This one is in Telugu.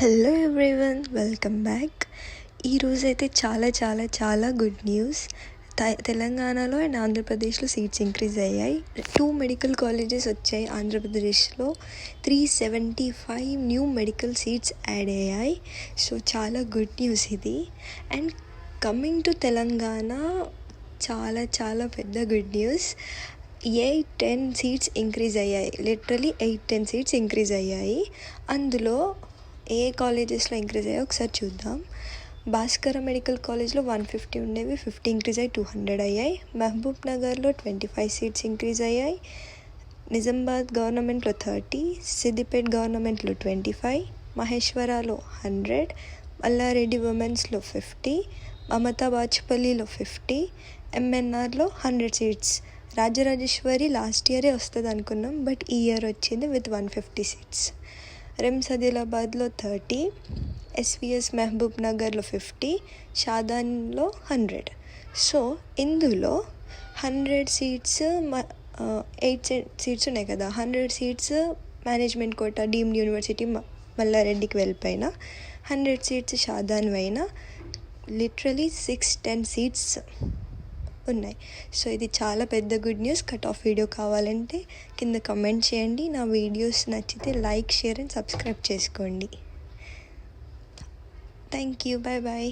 Hello everyone, welcome back. ఈరోజైతే చాలా చాలా చాలా గుడ్ న్యూస్. తెలంగాణలో అండ్ ఆంధ్రప్రదేశ్లో సీట్స్ ఇంక్రీజ్ అయ్యాయి. 2 మెడికల్ కాలేజెస్ వచ్చాయి ఆంధ్రప్రదేశ్లో. 375 న్యూ మెడికల్ సీట్స్ యాడ్ అయ్యాయి. సో చాలా గుడ్ న్యూస్ ఇది. అండ్ కమింగ్ టు తెలంగాణ, చాలా చాలా పెద్ద గుడ్ న్యూస్. 8-10 సీట్స్ ఇంక్రీజ్ అయ్యాయి. లిటరలీ 8-10 సీట్స్ ఇంక్రీజ్ అయ్యాయి. అందులో ఏ కాలేజెస్లో ఇంక్రీజ్ అయ్యాయో ఒకసారి చూద్దాం. భాస్కర మెడికల్ కాలేజ్లో 150 ఉండేవి, 50 ఇంక్రీజ్ అయ్యి 200 అయ్యాయి. మహబూబ్ నగర్లో 25 సీట్స్ ఇంక్రీజ్ అయ్యాయి. నిజామాబాద్ గవర్నమెంట్లో 30, సిద్దిపేట్ గవర్నమెంట్లో 25, మహేశ్వరాలో 100, మల్లారెడ్డి ఉమెన్స్లో 50, మమతా బాచుపల్లిలో 50, ఎంఎన్ఆర్లో 100 సీట్స్. రాజరాజేశ్వరి లాస్ట్ ఇయరే వస్తుంది అనుకున్నాం, బట్ ఈ ఇయర్ వచ్చింది విత్ 150 సీట్స్. రిమ్స్ ఆదిలాబాద్లో 30, ఎస్విఎస్ మహబూబ్ నగర్లో 50, షాదాన్లో 100. సో ఇందులో 100 సీట్స్ 8 సీట్స్ ఉన్నాయి కదా, 100 seats management quota deemed university మల్లారెడ్డికి వెళ్ళిపోయినా, 100 సీట్స్ షాదాన్ అయినా, లిటరలీ 6-10 సీట్స్ ఉన్నాయి. సో ఇది చాలా పెద్ద good news. Cut off video కావాలంటే కింద కమెంట్ చేయండి. నా వీడియోస్ నచ్చితే లైక్, షేర్ అండ్ సబ్స్క్రైబ్ చేసుకోండి. Thank you. Bye bye.